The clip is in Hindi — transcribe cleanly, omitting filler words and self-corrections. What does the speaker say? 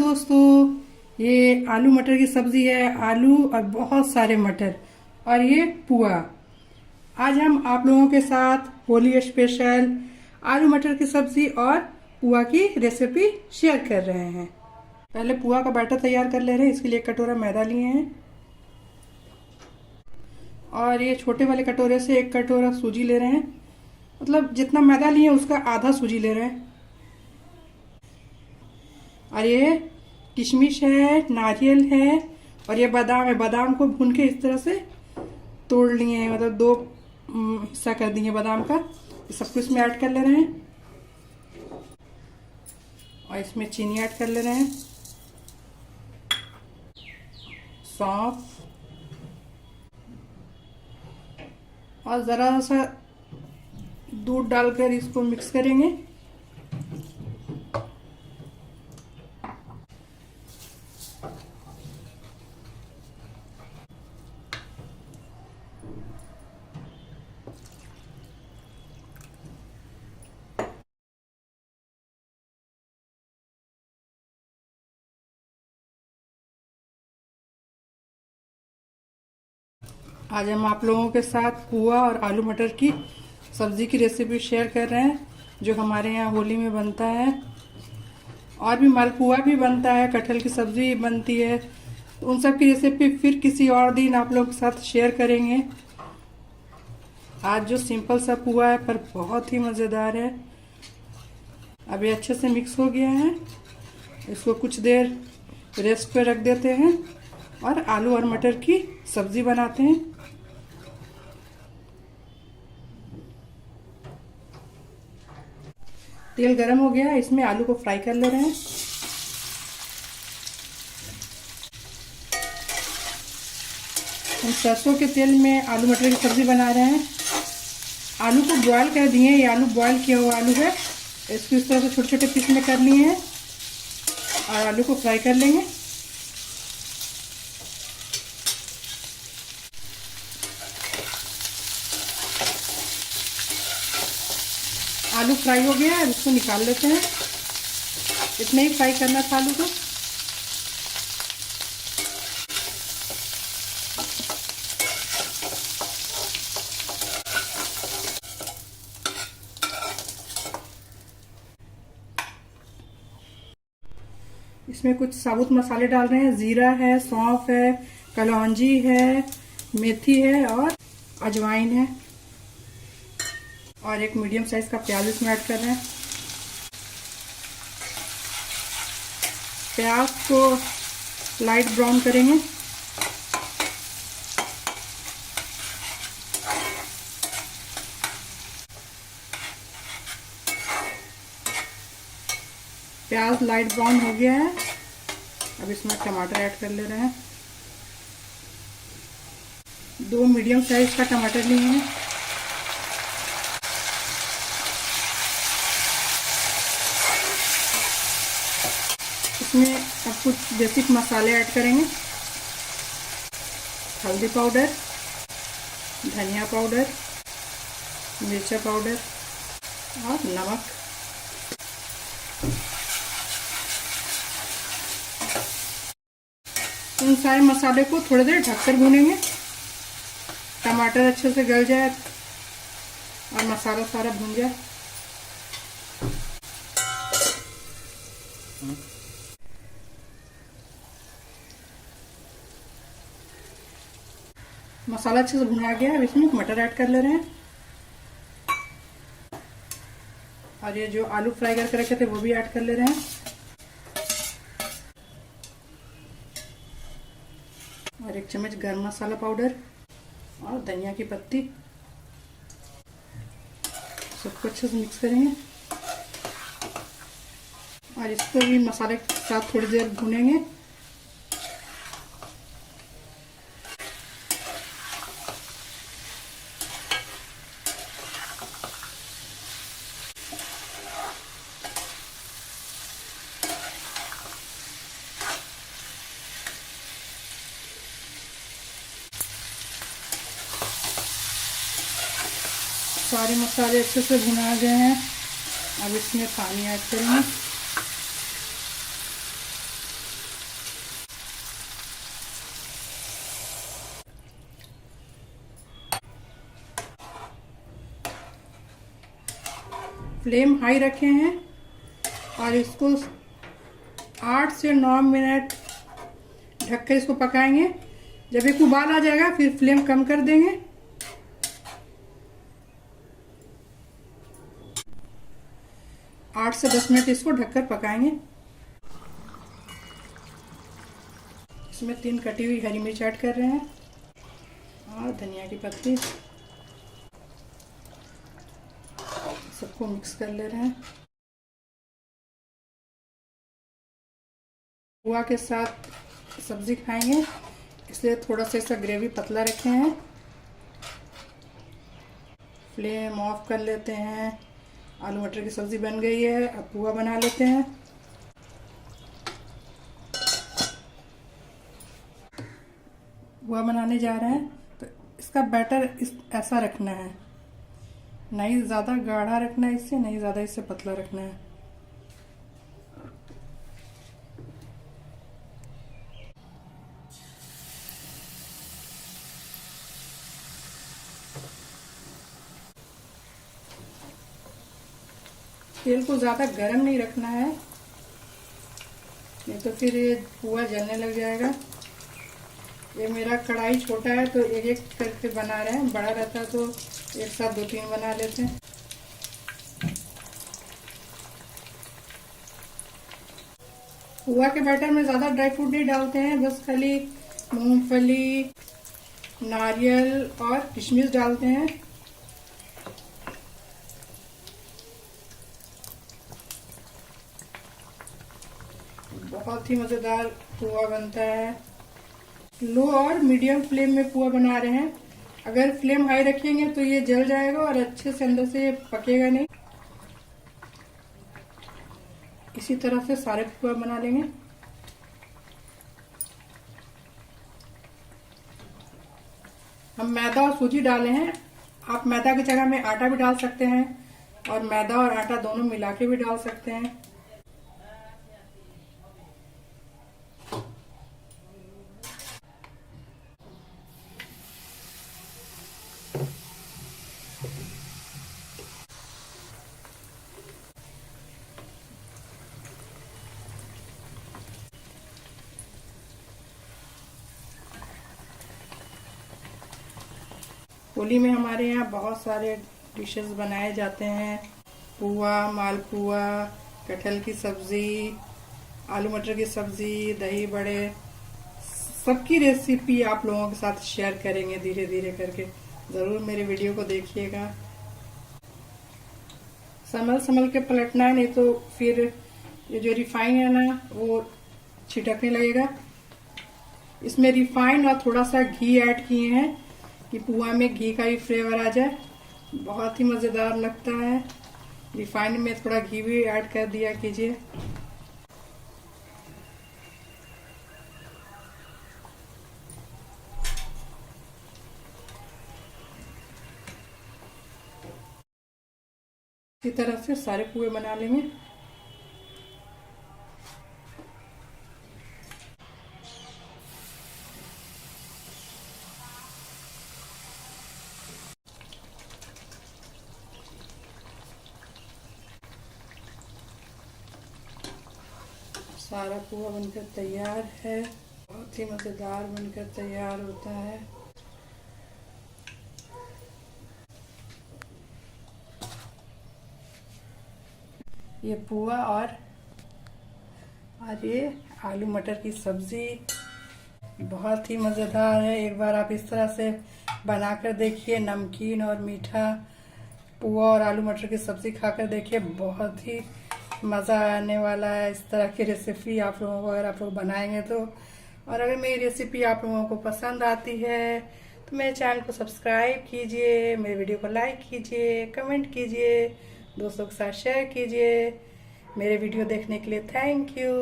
दोस्तों, ये आलू मटर की सब्जी है। आलू और बहुत सारे मटर और ये पुआ। आज हम आप लोगों के साथ होली स्पेशल आलू मटर की सब्जी और पुआ की रेसिपी शेयर कर रहे हैं। पहले पुआ का बैटर तैयार कर ले रहे हैं। इसके लिए 1 कटोरा मैदा लिए हैं और ये छोटे वाले कटोरे से 1 कटोरा सूजी ले रहे हैं। मतलब जितना मैदा लिए उसका आधा सूजी ले रहे हैं। और ये किशमिश है, नारियल है और ये बादाम है। बादाम को भून के इस तरह से तोड़ लिए हैं, मतलब 2 हिस्सा कर दिए बादाम का। ये सब कुछ इसमें ऐड कर ले रहे हैं और इसमें चीनी ऐड कर ले रहे हैं, सौंफ और ज़रा सा दूध डालकर इसको मिक्स करेंगे। आज हम आप लोगों के साथ पुआ और आलू मटर की सब्जी की रेसिपी शेयर कर रहे हैं, जो हमारे यहाँ होली में बनता है। और भी मालपुआ भी बनता है, कटहल की सब्जी बनती है। तो उन सब की रेसिपी फिर किसी और दिन आप लोगों के साथ शेयर करेंगे। आज जो सिंपल सा पुआ है पर बहुत ही मज़ेदार है। अब ये अच्छे से मिक्स हो गया है। इसको कुछ देर रेस्ट पे रख देते हैं और आलू और मटर की सब्जी बनाते हैं। तेल गरम हो गया है, इसमें आलू को फ्राई कर ले रहे हैं। हम सरसों के तेल में आलू मटर की सब्जी बना रहे हैं। आलू को बॉयल कर दिए। ये आलू बॉयल किया हुआ आलू है। इसको इस तरह से छोटे छोटे पीस में कर लिए हैं और आलू को फ्राई कर लेंगे। आलू फ्राई हो गया है, इसको निकाल लेते हैं। इतना ही फ्राई करना था आलू को। इसमें कुछ साबुत मसाले डाल रहे हैं। जीरा है, सौंफ है, कलौंजी है, मेथी है और अजवाइन है। और एक मीडियम साइज का प्याज इसमें ऐड कर रहे हैं। प्याज को लाइट ब्राउन करेंगे। प्याज लाइट ब्राउन हो गया है। अब इसमें टमाटर ऐड कर ले रहे हैं। 2 मीडियम साइज का टमाटर लिए हैं। इसमें अब कुछ बेसिक मसाले ऐड करेंगे। हल्दी पाउडर, धनिया पाउडर, मिर्चा पाउडर और नमक। इन सारे मसाले को थोड़ी देर ढककर भूनेंगे। टमाटर अच्छे से गल जाए और मसाला सारा भून जाए। मसाला अच्छे से भुना गया है। इसमें मटर ऐड कर ले रहे हैं और ये जो आलू फ्राई करके रखे थे वो भी ऐड कर ले रहे हैं। और 1 चम्मच गरम मसाला पाउडर और धनिया की पत्ती। सबको अच्छे से मिक्स करेंगे और इसको भी मसाले के साथ थोड़ी देर भूनेंगे। सारे मसाले अच्छे से भुना गए हैं। अब इसमें पानी ऐड करेंगे। फ्लेम हाई रखे हैं और इसको 8 से 9 मिनट ढककर इसको पकाएंगे। जब एक उबाल आ जाएगा फिर फ्लेम कम कर देंगे। 8 से 10 मिनट इसको ढककर पकाएंगे। इसमें 3 कटी हुई हरी मिर्च ऐड कर रहे हैं और धनिया की पत्ती। सबको मिक्स कर ले रहे हैं। पुआ के साथ सब्जी खाएंगे इसलिए थोड़ा सा इसका ग्रेवी पतला रखे हैं। फ्लेम ऑफ कर लेते हैं। आलू मटर की सब्जी बन गई है। अब पुआ बना लेते हैं। पुआ बनाने जा रहे हैं तो इसका बैटर ऐसा रखना है, नहीं ज़्यादा गाढ़ा रखना है इससे, नहीं ज़्यादा इससे पतला रखना है। तेल को ज़्यादा गर्म नहीं रखना है, नहीं तो फिर ये पुआ जलने लग जाएगा। ये मेरा कढ़ाई छोटा है तो एक एक करके बना रहे हैं। बड़ा रहता तो एक साथ 2-3 बना लेते हैं। पुआ के बैटर में ज़्यादा ड्राई फ्रूट नहीं डालते हैं, बस खाली मूंगफली, नारियल और किशमिश डालते हैं। बहुत ही मज़ेदार पुआ बनता है। लो और मीडियम फ्लेम में पुआ बना रहे हैं। अगर फ्लेम हाई रखेंगे तो ये जल जाएगा और अच्छे से अंदर से पकेगा नहीं। इसी तरह से सारे पुआ बना लेंगे। हम मैदा और सूजी डाले हैं। आप मैदा की जगह में आटा भी डाल सकते हैं और मैदा और आटा दोनों मिला के भी डाल सकते हैं। होली में हमारे यहाँ बहुत सारे डिशेस बनाए जाते हैं। पुआ, मालपुआ, कटहल की सब्ज़ी, आलू मटर की सब्ज़ी, दही बड़े, सबकी रेसिपी आप लोगों के साथ शेयर करेंगे धीरे धीरे करके। ज़रूर मेरे वीडियो को देखिएगा। संभल संभल के पलटना है, नहीं तो फिर ये जो रिफाइन है ना वो छिटकने लगेगा। इसमें रिफाइन और थोड़ा सा घी ऐड किए हैं कि पुआ में घी का भी फ्लेवर आ जाए। बहुत ही मज़ेदार लगता है। रिफाइन में थोड़ा घी भी ऐड कर दिया कीजिए। इसी तरह से सारे पुए बना लेंगे। सारा पुआ बनकर तैयार है। बहुत ही मज़ेदार बनकर तैयार होता है। ये पुआ और ये आलू मटर की सब्ज़ी बहुत ही मज़ेदार है। एक बार आप इस तरह से बनाकर देखिए। नमकीन और मीठा पुआ और आलू मटर की सब्ज़ी खाकर देखिए, बहुत ही मज़ा आने वाला है। इस तरह की रेसिपी आप लोगों को अगर आप लोग बनाएंगे तो। और अगर मेरी रेसिपी आप लोगों को पसंद आती है तो मेरे चैनल को सब्सक्राइब कीजिए, मेरे वीडियो को लाइक कीजिए, कमेंट कीजिए, दोस्तों के साथ शेयर कीजिए। मेरे वीडियो देखने के लिए थैंक यू।